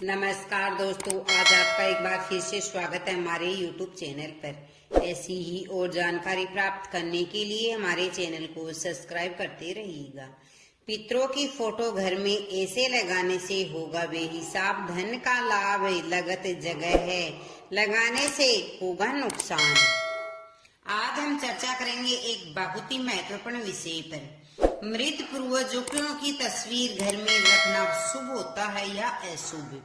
नमस्कार दोस्तों, आज आपका एक बार फिर से स्वागत है हमारे YouTube चैनल पर। ऐसी ही और जानकारी प्राप्त करने के लिए हमारे चैनल को सब्सक्राइब करते रहिएगा। पितरों की फोटो घर में ऐसे लगाने से होगा बेहिसाब धन का लाभ, लगत जगह है लगाने से होगा नुकसान। आज हम चर्चा करेंगे एक बहुत ही महत्वपूर्ण विषय पर। मृत पूर्वजों की तस्वीर घर में रखना शुभ होता है या अशुभ।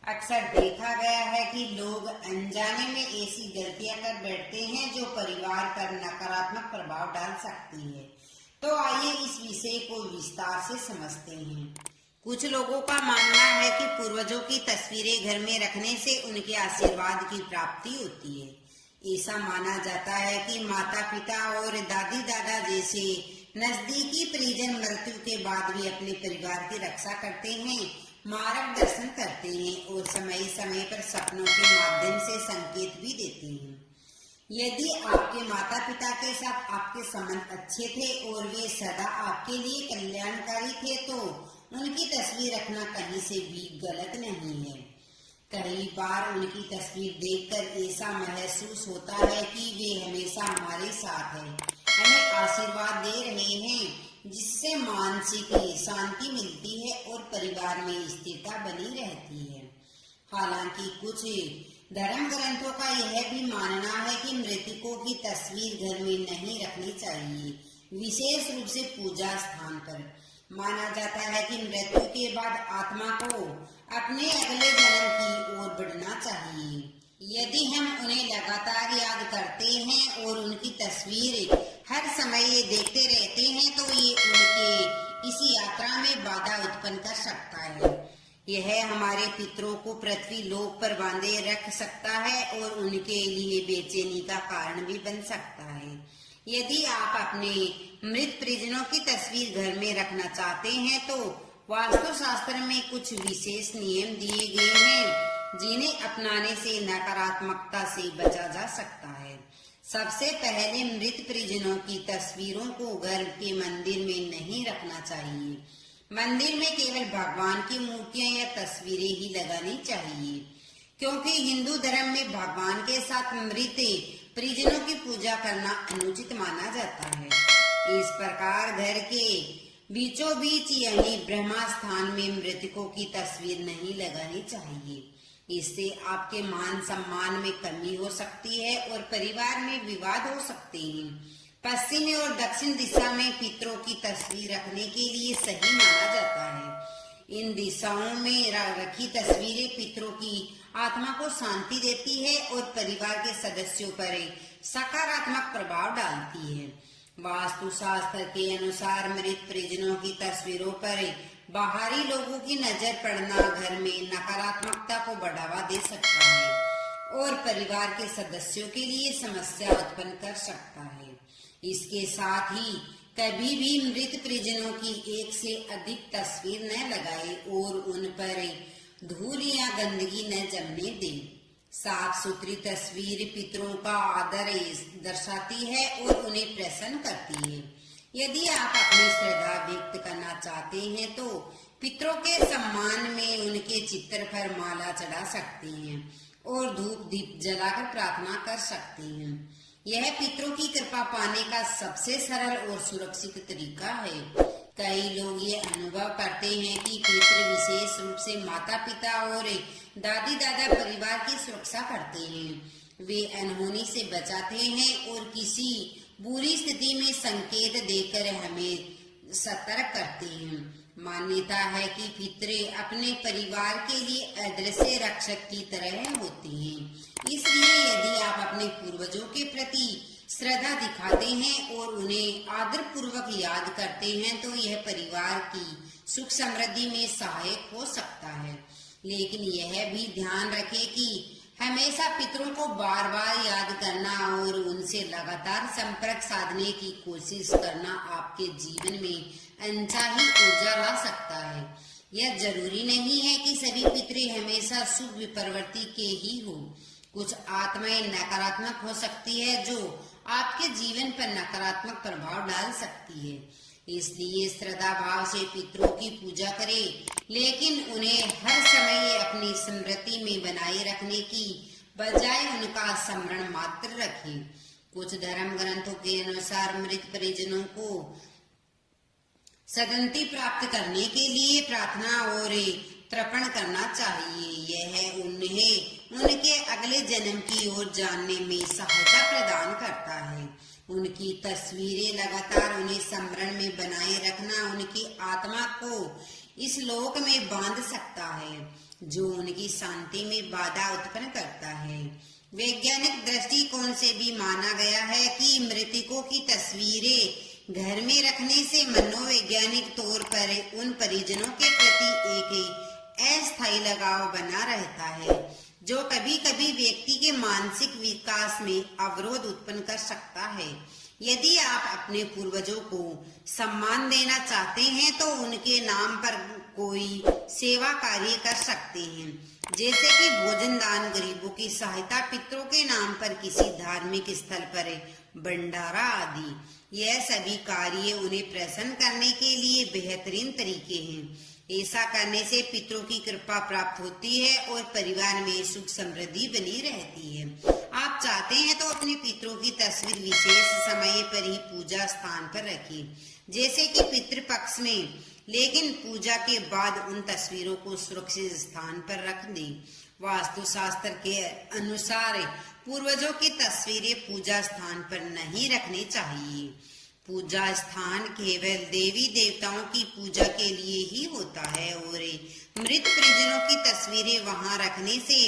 अक्सर देखा गया है कि लोग अनजाने में ऐसी गलतियां कर बैठते हैं जो परिवार पर नकारात्मक प्रभाव डाल सकती है। तो आइए इस विषय को विस्तार से समझते हैं। कुछ लोगों का मानना है कि पूर्वजों की तस्वीरें घर में रखने से उनके आशीर्वाद की प्राप्ति होती है। ऐसा माना जाता है कि माता पिता और दादी दादा जैसे नजदीकी परिजन मृत्यु के बाद भी अपने परिवार की रक्षा करते हैं, मार्गदर्शन करते हैं और समय समय पर सपनों के माध्यम से संकेत भी देते हैं। यदि आपके माता पिता के साथ आपके संबंध अच्छे थे और वे सदा आपके लिए कल्याणकारी थे, तो उनकी तस्वीर रखना कहीं से भी गलत नहीं है। कई बार उनकी तस्वीर देखकर ऐसा महसूस होता है कि वे हमेशा हमारे साथ हैं, हमें आशीर्वाद दे रहे हैं, जिससे मानसिक शांति मिलती है और परिवार में स्थिरता बनी रहती है। हालांकि कुछ धर्म ग्रंथों का यह भी मानना है कि मृतकों की तस्वीर घर में नहीं रखनी चाहिए, विशेष रूप से पूजा स्थान पर। माना जाता है कि मृत्यु के बाद आत्मा को अपने अगले जन्म की ओर बढ़ना चाहिए। यदि हम उन्हें लगातार याद करते हैं और उनकी तस्वीर हर समय देखते रहते हैं, तो ये उनके इस यात्रा में बाधा उत्पन्न कर सकता है। यह हमारे पितरों को पृथ्वी लोक पर बांधे रख सकता है और उनके लिए बेचैनी का कारण भी बन सकता है। यदि आप अपने मृत परिजनों की तस्वीर घर में रखना चाहते हैं, तो वास्तु शास्त्र में कुछ विशेष नियम दिए गए हैं जिन्हें अपनाने से नकारात्मकता से बचा जा सकता है। सबसे पहले, मृत परिजनों की तस्वीरों को घर के मंदिर में नहीं रखना चाहिए। मंदिर में केवल भगवान की मूर्तियां या तस्वीरें ही लगानी चाहिए, क्योंकि हिंदू धर्म में भगवान के साथ मृत परिजनों की पूजा करना अनुचित माना जाता है। इस प्रकार घर के बीचों बीच यानी ब्रह्मा स्थान में मृतकों की तस्वीर नहीं लगानी चाहिए। इससे आपके मान सम्मान में कमी हो सकती है और परिवार में विवाद हो सकते हैं। पश्चिम और दक्षिण दिशा में पितरों की तस्वीर रखने के लिए सही माना जाता है। इन दिशाओं में रखी तस्वीरें पितरों की आत्मा को शांति देती है और परिवार के सदस्यों पर सकारात्मक प्रभाव डालती है। वास्तु शास्त्र के अनुसार मृत परिजनों की तस्वीरों पर बाहरी लोगों की नजर पड़ना घर में नकारात्मकता को बढ़ावा दे सकता है और परिवार के सदस्यों के लिए समस्या उत्पन्न कर सकता है। इसके साथ ही कभी भी मृत परिजनों की एक से अधिक तस्वीर न लगाए और उन पर धूल या गंदगी न जमने दें। साफ सुथरी तस्वीर पितरों का आदर दर्शाती है और उन्हें प्रसन्न करती है। यदि आप अपनी श्रद्धा व्यक्त करना चाहते हैं, तो पितरों के सम्मान में उनके चित्र पर माला चढ़ा सकते हैं और धूप दीप जलाकर प्रार्थना कर सकते हैं। यह पितरों की कृपा पाने का सबसे सरल और सुरक्षित तरीका है। कई लोग ये अनुभव करते हैं कि पितृ विशेष रूप से माता पिता और दादी दादा परिवार की सुरक्षा करते हैं। वे अनहोनी से बचाते हैं और किसी बुरी स्थिति में संकेत देकर हमें सतर्क करते हैं। मान्यता है कि पितरे अपने परिवार के लिए अदृश्य रक्षक की तरह होते हैं। इसलिए यदि आप अपने पूर्वजों के प्रति श्रद्धा दिखाते हैं और उन्हें आदर पूर्वक याद करते हैं, तो यह परिवार की सुख समृद्धि में सहायक हो सकता है। लेकिन यह भी ध्यान रखें कि हमेशा पितरों को बार बार याद करना और उनसे लगातार संपर्क साधने की कोशिश करना आपके जीवन में अनचाही ऊर्जा ला सकता है। यह जरूरी नहीं है कि सभी पितरे हमेशा शुभ प्रवृत्ति के ही हो। कुछ आत्माएं नकारात्मक हो सकती है जो आपके जीवन पर नकारात्मक प्रभाव डाल सकती है। इसलिए श्रद्धा भाव से पितरों की पूजा करें, लेकिन उन्हें हर समय अपनी स्मृति में बनाए रखने की बजाय उनका स्मरण मात्र रखें। कुछ धर्म ग्रंथों के अनुसार मृत परिजनों को सदंती प्राप्त करने के लिए प्रार्थना और तर्पण करना चाहिए। यह उन्हें उनके अगले जन्म की ओर जानने में सहायता प्रदान करता है। उनकी तस्वीरें लगातार उन्हें स्मरण में बनाए रखना उनकी आत्मा को इस लोक में बांध सकता है, जो उनकी शांति में बाधा उत्पन्न करता है। वैज्ञानिक दृष्टिकोण से भी माना गया है कि मृतकों की तस्वीरें घर में रखने से मनोवैज्ञानिक तौर पर उन परिजनों के प्रति एक अस्थायी लगाव बना रहता है, जो कभी कभी व्यक्ति के मानसिक विकास में अवरोध उत्पन्न कर सकता है। यदि आप अपने पूर्वजों को सम्मान देना चाहते हैं तो उनके नाम पर कोई सेवा कार्य कर सकते हैं, जैसे कि भोजन दान, गरीबों की सहायता, पितरों के नाम पर किसी धार्मिक स्थल पर भंडारा आदि। यह सभी कार्य उन्हें प्रसन्न करने के लिए बेहतरीन तरीके हैं। ऐसा करने से पितरों की कृपा प्राप्त होती है और परिवार में सुख समृद्धि बनी रहती है। आप चाहते हैं तो अपने पितरों की तस्वीर विशेष समय पर ही पूजा स्थान पर रखिए, जैसे कि पितृपक्ष में, लेकिन पूजा के बाद उन तस्वीरों को सुरक्षित स्थान पर रख दें। वास्तु शास्त्र के अनुसार पूर्वजों की तस्वीरें पूजा स्थान पर नहीं रखनी चाहिए। पूजा स्थान केवल देवी देवताओं की पूजा के लिए ही होता है और मृत परिजनों की तस्वीरें वहां रखने से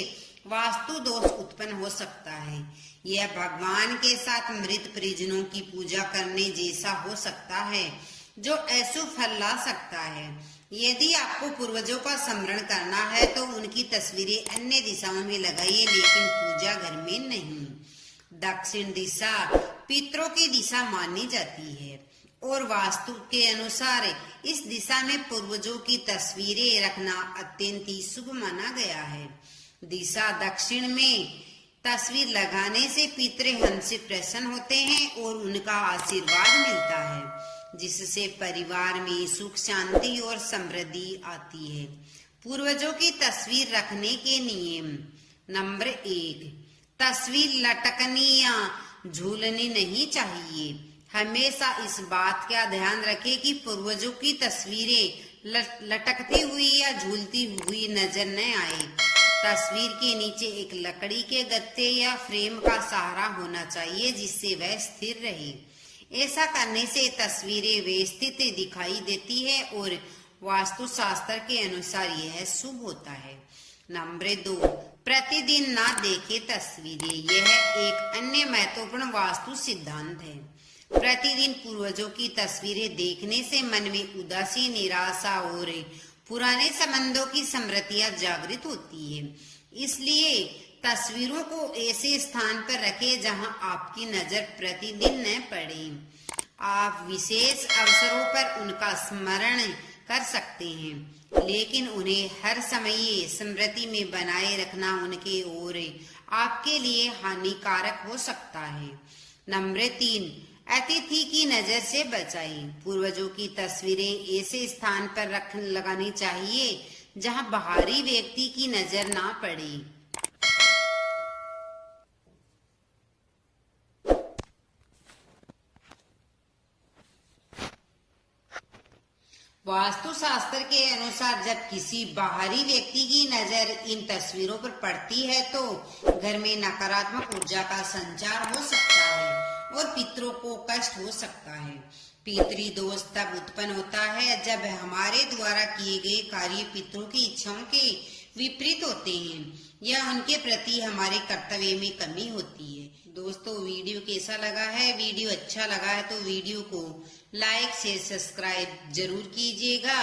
वास्तु दोष उत्पन्न हो सकता है। यह भगवान के साथ मृत परिजनों की पूजा करने जैसा हो सकता है, जो अशुभ फल ला सकता है। यदि आपको पूर्वजों का स्मरण करना है तो उनकी तस्वीरें अन्य दिशाओं में लगाइए, लेकिन पूजा घर में नहीं। दक्षिण दिशा पितरों की दिशा मानी जाती है और वास्तु के अनुसार इस दिशा में पूर्वजों की तस्वीरें रखना अत्यंत ही शुभ माना गया है। दिशा दक्षिण में तस्वीर लगाने से पितृहंस से प्रसन्न होते हैं और उनका आशीर्वाद मिलता है, जिससे परिवार में सुख, शांति और समृद्धि आती है। पूर्वजों की तस्वीर रखने के नियम। नंबर 1, तस्वीर लटकनी या झूलनी नहीं चाहिए। हमेशा इस बात का ध्यान रखें कि पूर्वजों की तस्वीरें लटकती हुई या झूलती हुई नजर न आए। तस्वीर के नीचे एक लकड़ी के गत्ते या फ्रेम का सहारा होना चाहिए, जिससे वह स्थिर रहे। ऐसा करने से तस्वीरें व्यवस्थित दिखाई देती है और वास्तु शास्त्र के अनुसार यह शुभ होता है। नंबर 2, प्रतिदिन ना देखे तस्वीरें। यह एक अन्य महत्वपूर्ण वास्तु सिद्धांत है। प्रतिदिन पूर्वजों की तस्वीरें देखने से मन में उदासी, निराशा और पुराने संबंधों की स्मृतियां जागृत होती है। इसलिए तस्वीरों को ऐसे स्थान पर रखें जहां आपकी नजर प्रतिदिन न पड़े। आप विशेष अवसरों पर उनका स्मरण कर सकते हैं, लेकिन उन्हें हर समय स्मृति में बनाए रखना उनके और आपके लिए हानिकारक हो सकता है। नंबर 3, अतिथि की नजर से बचाएं। पूर्वजों की तस्वीरें ऐसे स्थान पर लगानी चाहिए जहां बाहरी व्यक्ति की नजर ना पड़े। वास्तु शास्त्र के अनुसार जब किसी बाहरी व्यक्ति की नजर इन तस्वीरों पर पड़ती है तो घर में नकारात्मक ऊर्जा का संचार हो सकता है और पितरों को कष्ट हो सकता है। पितृ दोष तब उत्पन्न होता है जब हमारे द्वारा किए गए कार्य पितरों की इच्छाओं के विपरीत होते हैं या उनके प्रति हमारे कर्तव्य में कमी होती है। दोस्तों, वीडियो कैसा लगा है? वीडियो अच्छा लगा है तो वीडियो को लाइक, शेयर, सब्सक्राइब जरूर कीजिएगा।